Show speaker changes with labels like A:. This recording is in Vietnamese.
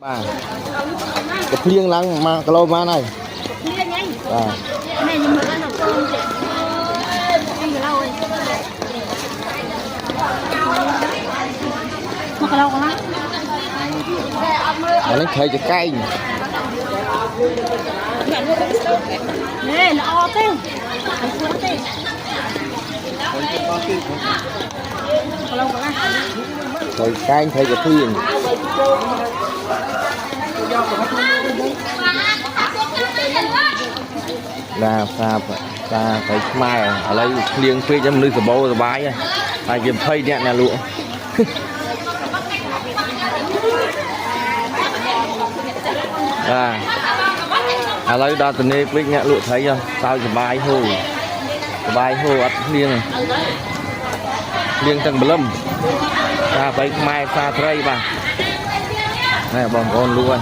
A: bà cái phiêng lăng mà cái lô ma này à.
B: Này nhưng mà nó cơm chị ăn lâu rồi mà cái lâu quá
A: mà nó thấy cái cay
B: nè nó o tiêu
A: thấy cay thấy cái phiêng là xa phải mai ở đây liêng phê cho mình sờ bầu sờ bái ai kiếm phây nhẹ nè lụa ở đây đó từ nay biết nhẹ lụa thấy không sao sờ bái hô ắt liêng tầng bờ lâm phải mai xa đây bà này bọn con luôn